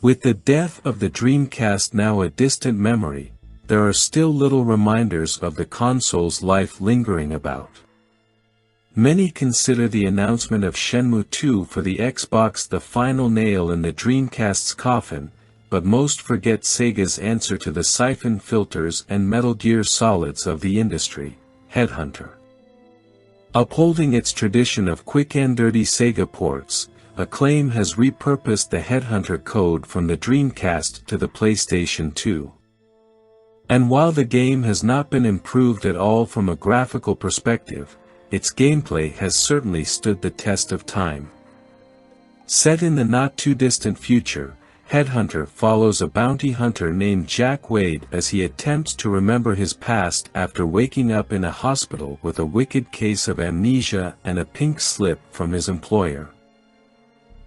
With the death of the Dreamcast now a distant memory, there are still little reminders of the console's life lingering about. Many consider the announcement of Shenmue 2 for the Xbox the final nail in the Dreamcast's coffin, but most forget Sega's answer to the siphon filters and Metal Gear Solids of the industry, Headhunter. Upholding its tradition of quick and dirty Sega ports, Acclaim has repurposed the Headhunter code from the Dreamcast to the PlayStation 2. And while the game has not been improved at all from a graphical perspective, its gameplay has certainly stood the test of time. Set in the not-too-distant future, Headhunter follows a bounty hunter named Jack Wade as he attempts to remember his past after waking up in a hospital with a wicked case of amnesia and a pink slip from his employer.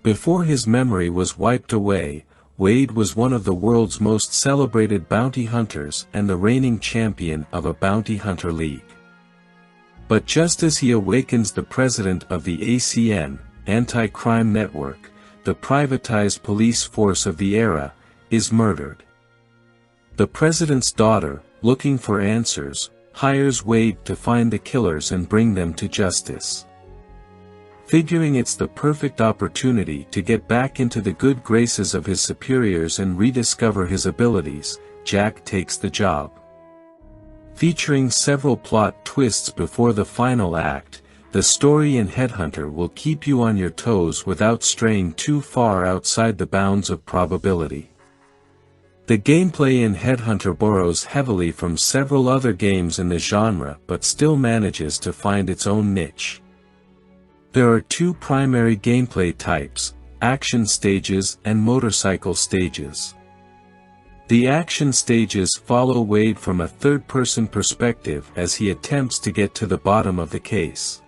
Before his memory was wiped away, Wade was one of the world's most celebrated bounty hunters and the reigning champion of a bounty hunter league. But just as he awakens, the president of the ACN, Anti-Crime Network, the privatized police force of the era, is murdered. The president's daughter, looking for answers, hires Wade to find the killers and bring them to justice. Figuring it's the perfect opportunity to get back into the good graces of his superiors and rediscover his abilities, Jack takes the job. Featuring several plot twists before the final act, the story in Headhunter will keep you on your toes without straying too far outside the bounds of probability. The gameplay in Headhunter borrows heavily from several other games in the genre but still manages to find its own niche. There are two primary gameplay types, action stages and motorcycle stages. The action stages follow Wade from a third-person perspective as he attempts to get to the bottom of the case.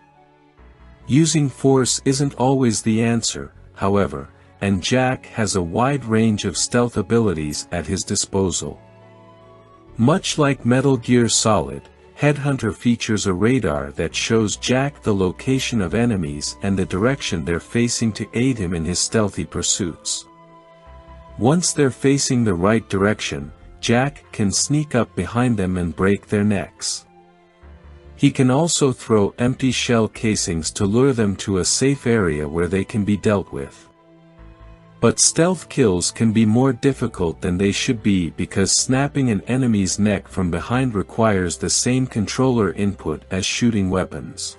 Using force isn't always the answer, however, and Jack has a wide range of stealth abilities at his disposal. Much like Metal Gear Solid, Headhunter features a radar that shows Jack the location of enemies and the direction they're facing to aid him in his stealthy pursuits. Once they're facing the right direction, Jack can sneak up behind them and break their necks. He can also throw empty shell casings to lure them to a safe area where they can be dealt with. But stealth kills can be more difficult than they should be because snapping an enemy's neck from behind requires the same controller input as shooting weapons.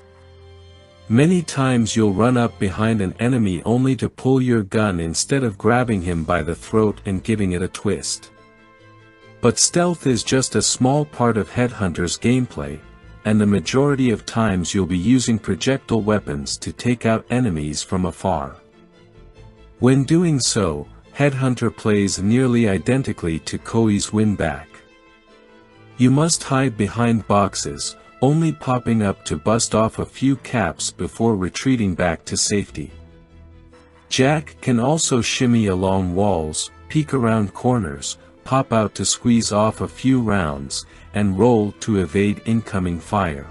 Many times you'll run up behind an enemy only to pull your gun instead of grabbing him by the throat and giving it a twist. But stealth is just a small part of Headhunter's gameplay, and the majority of times you'll be using projectile weapons to take out enemies from afar. When doing so, Headhunter plays nearly identically to Koei's Winback. You must hide behind boxes, only popping up to bust off a few caps before retreating back to safety. Jack can also shimmy along walls, peek around corners, pop out to squeeze off a few rounds, and roll to evade incoming fire.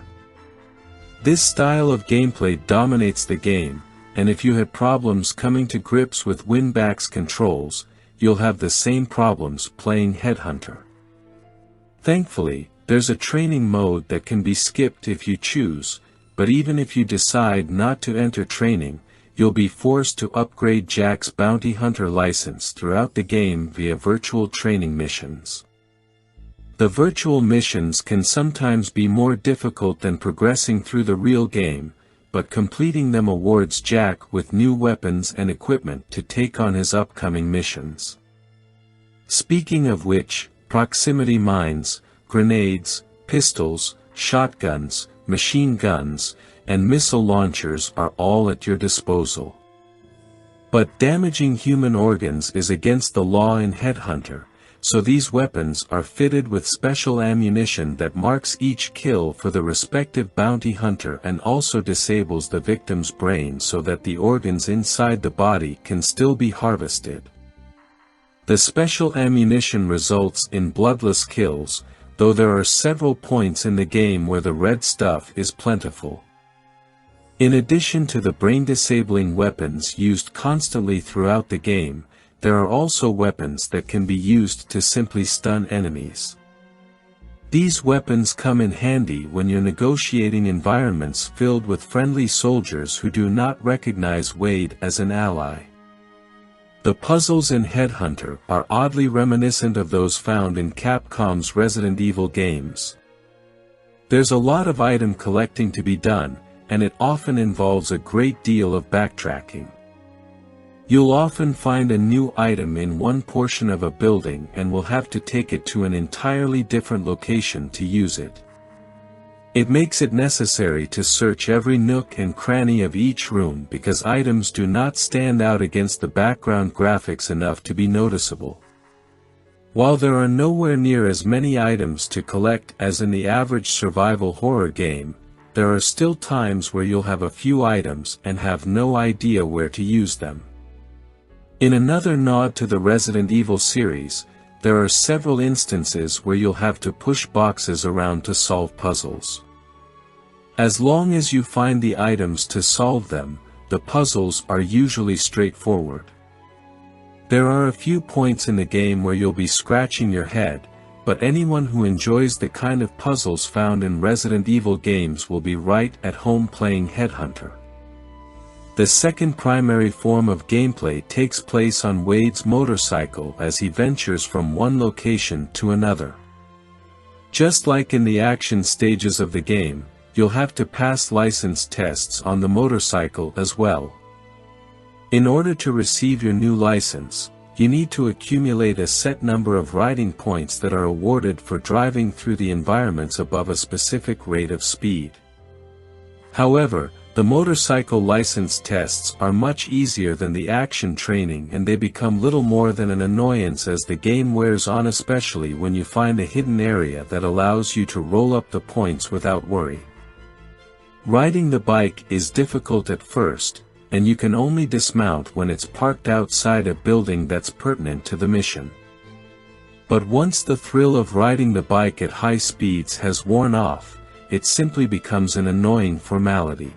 This style of gameplay dominates the game, and if you had problems coming to grips with Winback's controls, you'll have the same problems playing Headhunter. Thankfully, there's a training mode that can be skipped if you choose, but even if you decide not to enter training, you'll be forced to upgrade Jack's bounty hunter license throughout the game via virtual training missions. The virtual missions can sometimes be more difficult than progressing through the real game, but completing them awards Jack with new weapons and equipment to take on his upcoming missions. Speaking of which, proximity mines, grenades, pistols, shotguns, machine guns, and missile launchers are all at your disposal. But damaging human organs is against the law in Headhunter, so these weapons are fitted with special ammunition that marks each kill for the respective bounty hunter and also disables the victim's brain so that the organs inside the body can still be harvested. The special ammunition results in bloodless kills, though there are several points in the game where the red stuff is plentiful. In addition to the brain-disabling weapons used constantly throughout the game, there are also weapons that can be used to simply stun enemies. These weapons come in handy when you're negotiating environments filled with friendly soldiers who do not recognize Wade as an ally. The puzzles in Headhunter are oddly reminiscent of those found in Capcom's Resident Evil games. There's a lot of item collecting to be done, and it often involves a great deal of backtracking. You'll often find a new item in one portion of a building and will have to take it to an entirely different location to use it. It makes it necessary to search every nook and cranny of each room because items do not stand out against the background graphics enough to be noticeable. While there are nowhere near as many items to collect as in the average survival horror game, there are still times where you'll have a few items and have no idea where to use them. In another nod to the Resident Evil series, there are several instances where you'll have to push boxes around to solve puzzles. As long as you find the items to solve them, the puzzles are usually straightforward. There are a few points in the game where you'll be scratching your head, but anyone who enjoys the kind of puzzles found in Resident Evil games will be right at home playing Headhunter. The second primary form of gameplay takes place on Wade's motorcycle as he ventures from one location to another. Just like in the action stages of the game, you'll have to pass license tests on the motorcycle as well. In order to receive your new license, you need to accumulate a set number of riding points that are awarded for driving through the environments above a specific rate of speed. However, the motorcycle license tests are much easier than the action training and they become little more than an annoyance as the game wears on, especially when you find a hidden area that allows you to roll up the points without worry. Riding the bike is difficult at first, and you can only dismount when it's parked outside a building that's pertinent to the mission. But once the thrill of riding the bike at high speeds has worn off, it simply becomes an annoying formality.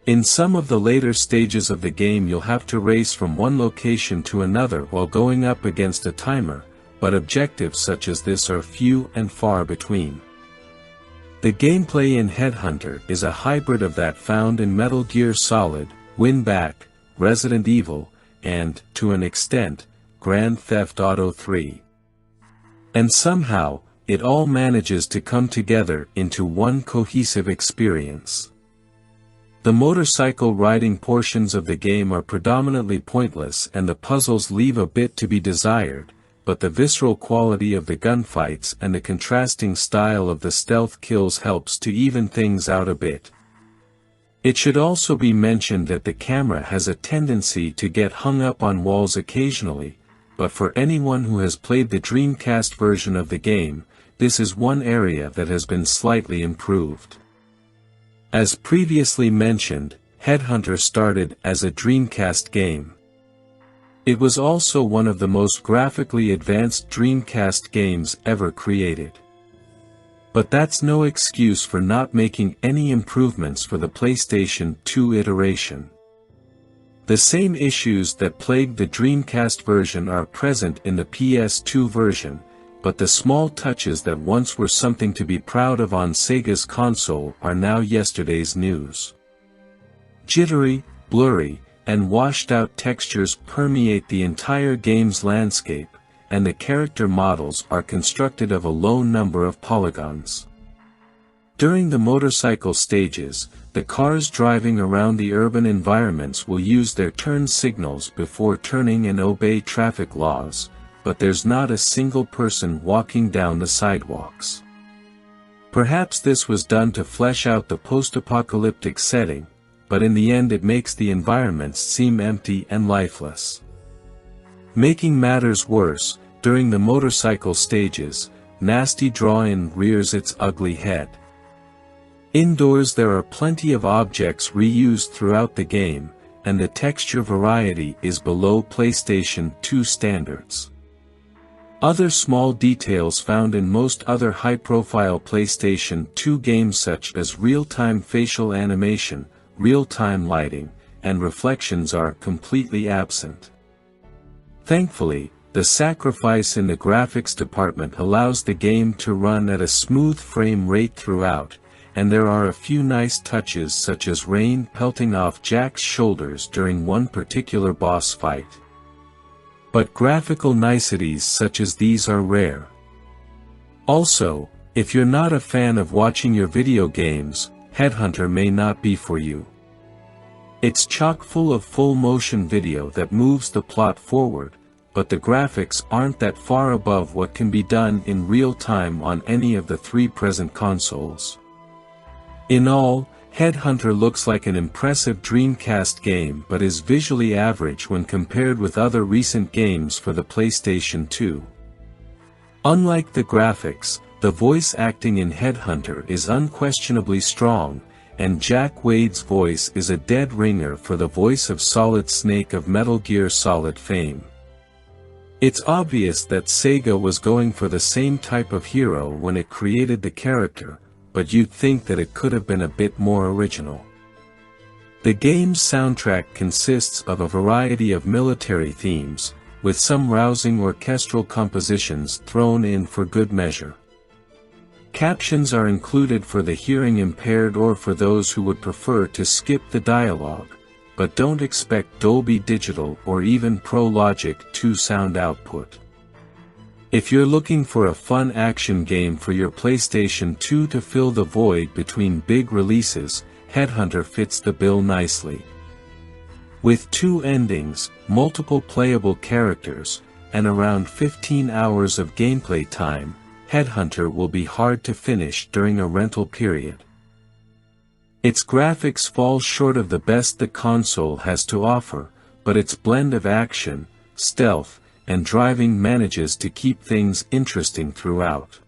In some of the later stages of the game you'll have to race from one location to another while going up against a timer, but objectives such as this are few and far between. The gameplay in Headhunter is a hybrid of that found in Metal Gear Solid, Win Back, Resident Evil, and, to an extent, Grand Theft Auto 3. And somehow, it all manages to come together into one cohesive experience. The motorcycle riding portions of the game are predominantly pointless and the puzzles leave a bit to be desired, but the visceral quality of the gunfights and the contrasting style of the stealth kills helps to even things out a bit. It should also be mentioned that the camera has a tendency to get hung up on walls occasionally, but for anyone who has played the Dreamcast version of the game, this is one area that has been slightly improved. As previously mentioned, Headhunter started as a Dreamcast game. It was also one of the most graphically advanced Dreamcast games ever created. But that's no excuse for not making any improvements for the PlayStation 2 iteration. The same issues that plagued the Dreamcast version are present in the PS2 version, but the small touches that once were something to be proud of on Sega's console are now yesterday's news. Jittery, blurry, and washed-out textures permeate the entire game's landscape, and the character models are constructed of a low number of polygons. During the motorcycle stages, the cars driving around the urban environments will use their turn signals before turning and obey traffic laws, but there's not a single person walking down the sidewalks. Perhaps this was done to flesh out the post-apocalyptic setting, but in the end it makes the environments seem empty and lifeless. Making matters worse, during the motorcycle stages, nasty draw-in rears its ugly head. Indoors there are plenty of objects reused throughout the game, and the texture variety is below PlayStation 2 standards. Other small details found in most other high-profile PlayStation 2 games such as real-time facial animation, real-time lighting, and reflections are completely absent. Thankfully, the sacrifice in the graphics department allows the game to run at a smooth frame rate throughout, and there are a few nice touches such as rain pelting off Jack's shoulders during one particular boss fight. But graphical niceties such as these are rare. Also, if you're not a fan of watching your video games, Headhunter may not be for you. It's chock full of full-motion video that moves the plot forward, but the graphics aren't that far above what can be done in real time on any of the three present consoles. In all, Headhunter looks like an impressive Dreamcast game but is visually average when compared with other recent games for the PlayStation 2. Unlike the graphics, the voice acting in Headhunter is unquestionably strong, and Jack Wade's voice is a dead ringer for the voice of Solid Snake of Metal Gear Solid fame. It's obvious that Sega was going for the same type of hero when it created the character, but you'd think that it could have been a bit more original. The game's soundtrack consists of a variety of military themes, with some rousing orchestral compositions thrown in for good measure. Captions are included for the hearing impaired or for those who would prefer to skip the dialogue, but don't expect Dolby Digital or even Pro Logic 2 sound output. If you're looking for a fun action game for your PlayStation 2 to fill the void between big releases, Headhunter fits the bill nicely. With 2 endings, multiple playable characters, and around 15 hours of gameplay time, Headhunter will be hard to finish during a rental period. Its graphics fall short of the best the console has to offer, but its blend of action, stealth, and driving manages to keep things interesting throughout.